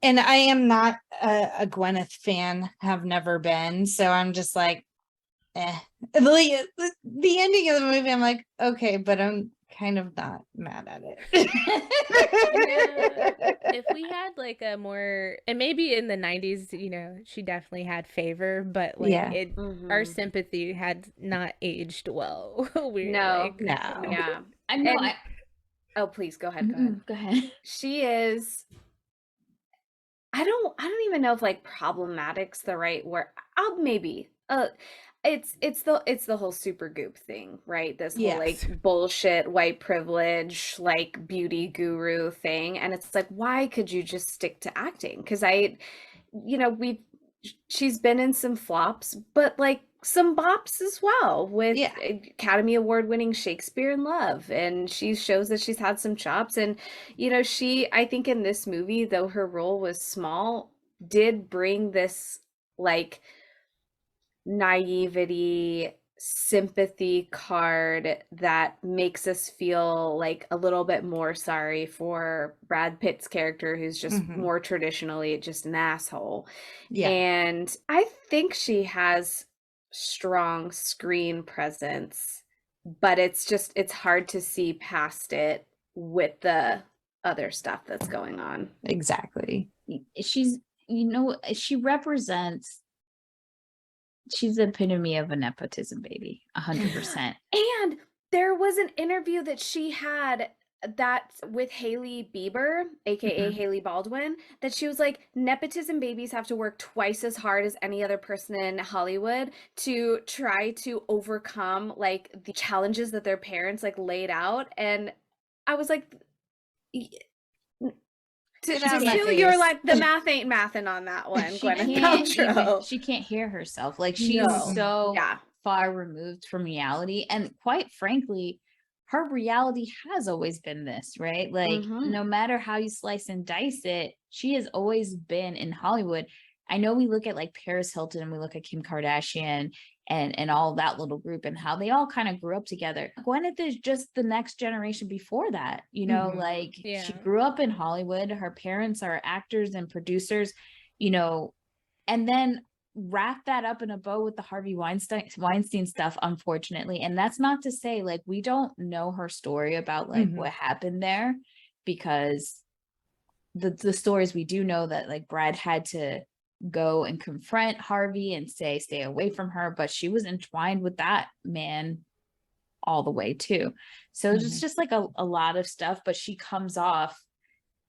And I am not a Gwyneth fan, have never been. So I'm just like, eh. The ending of the movie, I'm like, okay, but I'm kind of not mad at it. If we had like a more, and maybe in the 90s, she definitely had favor, but like Yeah. our sympathy had not aged well. We were No. like, No. Yeah. I know. And oh, please go ahead. Go ahead. She is. I don't even know if like problematic's the right word. Maybe. It's the whole super goop thing, right? This whole Yes. like bullshit white privilege like beauty guru thing, and it's like, why could you just stick to acting? Because she's been in some flops, but like some bops as well with Yeah. Academy Award winning Shakespeare in Love, and she shows that she's had some chops. And I think in this movie, though her role was small, did bring this like naivety sympathy card that makes us feel like a little bit more sorry for Brad Pitt's character, who's just more traditionally just an asshole. Yeah. And I think she has strong screen presence, but it's hard to see past it with the other stuff that's going on. Exactly. She's she's the epitome of a nepotism baby, 100%. And there was an interview that she had that with Hailey Bieber, aka Hailey Baldwin, that she was like, nepotism babies have to work twice as hard as any other person in Hollywood to try to overcome like the challenges that their parents like laid out. And I was like, you're like, the math ain't mathing on that one, Gwyneth Paltrow. She can't hear herself. Like, she's so far removed from reality. And quite frankly, her reality has always been this, right? Like, no matter how you slice and dice it, she has always been in Hollywood. I know we look at like Paris Hilton and we look at Kim Kardashian and all that little group and how they all kind of grew up together. Gwyneth is just the next generation before that, like she grew up in Hollywood. Her parents are actors and producers, and then wrap that up in a bow with the Harvey Weinstein stuff, unfortunately. And that's not to say like we don't know her story about like what happened there, because the stories we do know that like Brad had to go and confront Harvey and say stay away from her, but she was entwined with that man all the way too. So it's just like a lot of stuff, but she comes off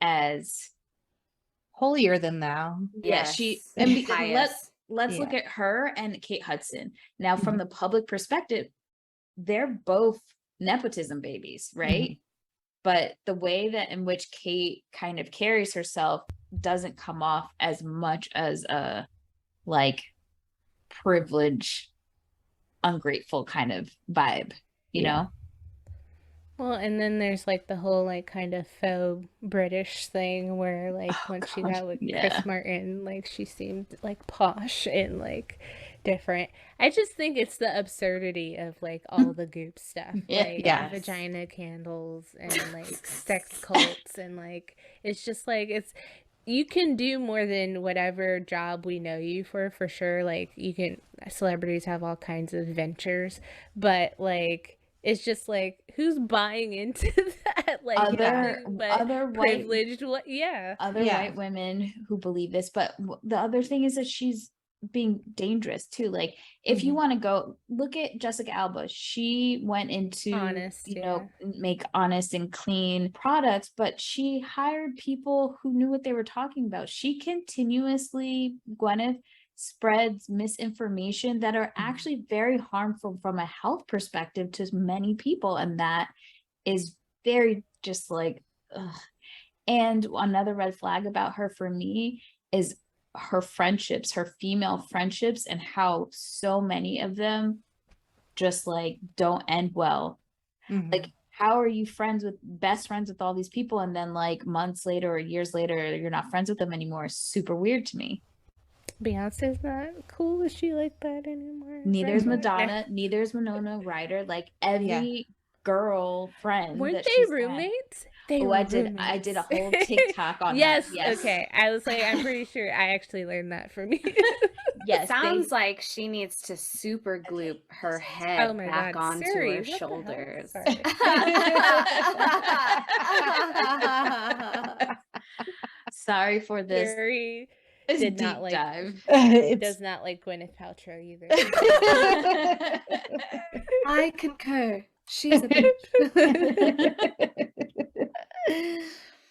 as holier than thou. Let's look at her and Kate Hudson. Now from the public perspective, they're both nepotism babies, right? But the way that in which Kate kind of carries herself doesn't come off as much as a like privileged, ungrateful kind of vibe, you know? Well, and then there's like the whole like kind of faux British thing where like when she got with Chris Martin, like she seemed like posh and like different. I just think it's the absurdity of like all the goop stuff, like vagina candles and like sex cults, and like it's just like you can do more than whatever job we know you for sure. Like celebrities have all kinds of ventures, but like it's just like, who's buying into that? Like other privileged, white women who believe this. But the other thing is that she's being dangerous too. Like, if you want to go look at Jessica Alba, she went into make honest and clean products, but she hired people who knew what they were talking about. She continuously, Gwyneth, spreads misinformation that are actually very harmful from a health perspective to many people, and that is very just like ugh. And another red flag about her for me is her friendships, her female friendships, and how so many of them just like don't end well. Like, how are you best friends with all these people, and then like months later or years later you're not friends with them anymore? It's super weird to me. Beyonce's not cool. Is she like that anymore? Neither is Madonna. Neither is Winona Ryder. Like every girl friend. Weren't they roommates? I did a whole TikTok on yes, that. Yes. Okay. I was like, I'm pretty sure I actually learned that from you. Yes. Sounds like she needs to super glue her head back onto Siri, her shoulders. Sorry for this. Siri This did deep not like dive. does not like Gwyneth Paltrow either. I concur. She's a bitch.